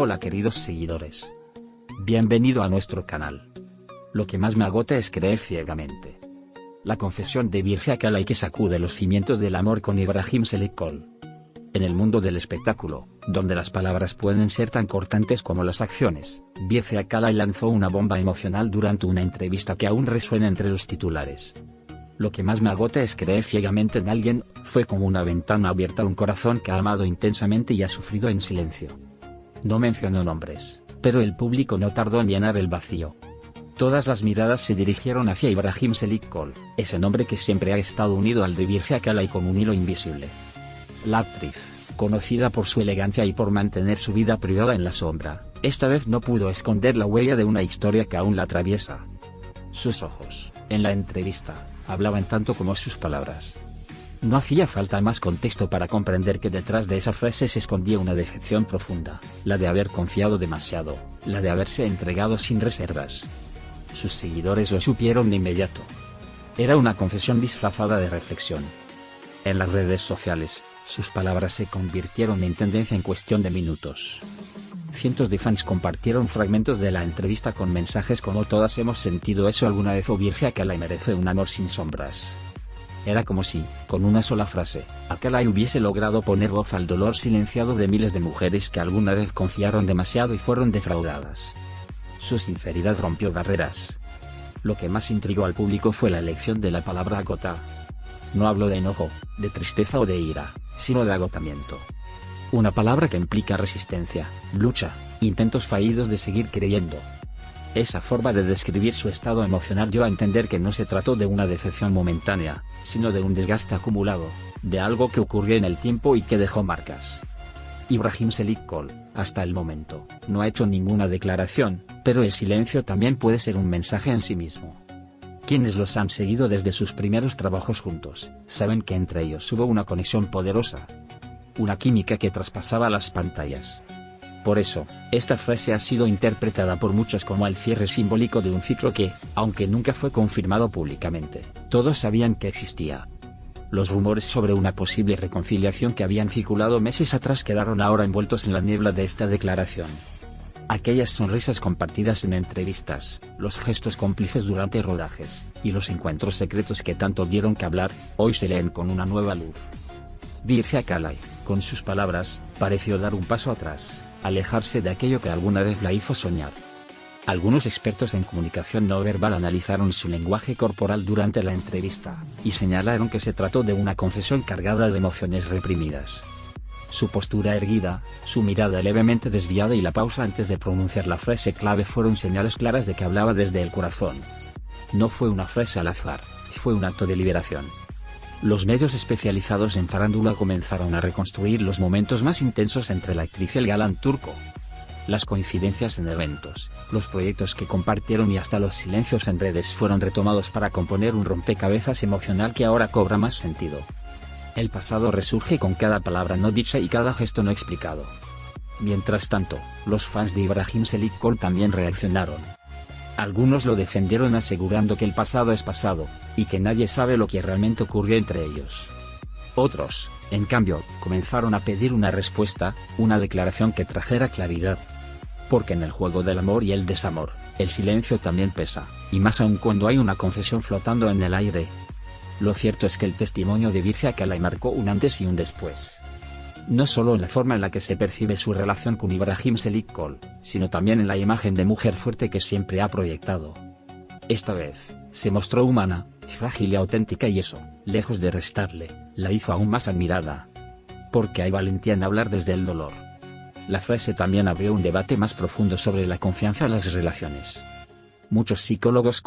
Hola queridos seguidores. Bienvenido a nuestro canal. Lo que más me agota es creer ciegamente. La confesión de Virgia Akalay que sacude los cimientos del amor con Ibrahim Selikol. En el mundo del espectáculo, donde las palabras pueden ser tan cortantes como las acciones, Virgia Akalay lanzó una bomba emocional durante una entrevista que aún resuena entre los titulares. Lo que más me agota es creer ciegamente en alguien, fue como una ventana abierta a un corazón que ha amado intensamente y ha sufrido en silencio. No mencionó nombres, pero el público no tardó en llenar el vacío. Todas las miradas se dirigieron hacia Ibrahim Selikol, ese nombre que siempre ha estado unido al de Virgia Akalay con un hilo invisible. La actriz, conocida por su elegancia y por mantener su vida privada en la sombra, esta vez no pudo esconder la huella de una historia que aún la atraviesa. Sus ojos, en la entrevista, hablaban tanto como sus palabras. No hacía falta más contexto para comprender que detrás de esa frase se escondía una decepción profunda, la de haber confiado demasiado, la de haberse entregado sin reservas. Sus seguidores lo supieron de inmediato. Era una confesión disfrazada de reflexión. En las redes sociales, sus palabras se convirtieron en tendencia en cuestión de minutos. Cientos de fans compartieron fragmentos de la entrevista con mensajes como "todas hemos sentido eso alguna vez" o "Virgia Akalay merece un amor sin sombras". Era como si, con una sola frase, Akalay hubiese logrado poner voz al dolor silenciado de miles de mujeres que alguna vez confiaron demasiado y fueron defraudadas. Su sinceridad rompió barreras. Lo que más intrigó al público fue la elección de la palabra agota. No habló de enojo, de tristeza o de ira, sino de agotamiento. Una palabra que implica resistencia, lucha, intentos fallidos de seguir creyendo. Esa forma de describir su estado emocional dio a entender que no se trató de una decepción momentánea, sino de un desgaste acumulado, de algo que ocurrió en el tiempo y que dejó marcas. Ibrahim Selikol, hasta el momento, no ha hecho ninguna declaración, pero el silencio también puede ser un mensaje en sí mismo. Quienes los han seguido desde sus primeros trabajos juntos, saben que entre ellos hubo una conexión poderosa. Una química que traspasaba las pantallas. Por eso, esta frase ha sido interpretada por muchos como el cierre simbólico de un ciclo que, aunque nunca fue confirmado públicamente, todos sabían que existía. Los rumores sobre una posible reconciliación que habían circulado meses atrás quedaron ahora envueltos en la niebla de esta declaración. Aquellas sonrisas compartidas en entrevistas, los gestos cómplices durante rodajes, y los encuentros secretos que tanto dieron que hablar, hoy se leen con una nueva luz. Virgia Akalay, con sus palabras, pareció dar un paso atrás, alejarse de aquello que alguna vez la hizo soñar. Algunos expertos en comunicación no verbal analizaron su lenguaje corporal durante la entrevista, y señalaron que se trató de una confesión cargada de emociones reprimidas. Su postura erguida, su mirada levemente desviada y la pausa antes de pronunciar la frase clave fueron señales claras de que hablaba desde el corazón. No fue una frase al azar, fue un acto de liberación. Los medios especializados en farándula comenzaron a reconstruir los momentos más intensos entre la actriz y el galán turco. Las coincidencias en eventos, los proyectos que compartieron y hasta los silencios en redes fueron retomados para componer un rompecabezas emocional que ahora cobra más sentido. El pasado resurge con cada palabra no dicha y cada gesto no explicado. Mientras tanto, los fans de Ibrahim Selikol también reaccionaron. Algunos lo defendieron asegurando que el pasado es pasado, y que nadie sabe lo que realmente ocurrió entre ellos. Otros, en cambio, comenzaron a pedir una respuesta, una declaración que trajera claridad. Porque en el juego del amor y el desamor, el silencio también pesa, y más aún cuando hay una confesión flotando en el aire. Lo cierto es que el testimonio de Virgia Akalay marcó un antes y un después. No solo en la forma en la que se percibe su relación con Ibrahim Selikol, sino también en la imagen de mujer fuerte que siempre ha proyectado. Esta vez, se mostró humana, frágil y auténtica y eso, lejos de restarle, la hizo aún más admirada. Porque hay valentía en hablar desde el dolor. La frase también abrió un debate más profundo sobre la confianza en las relaciones. Muchos psicólogos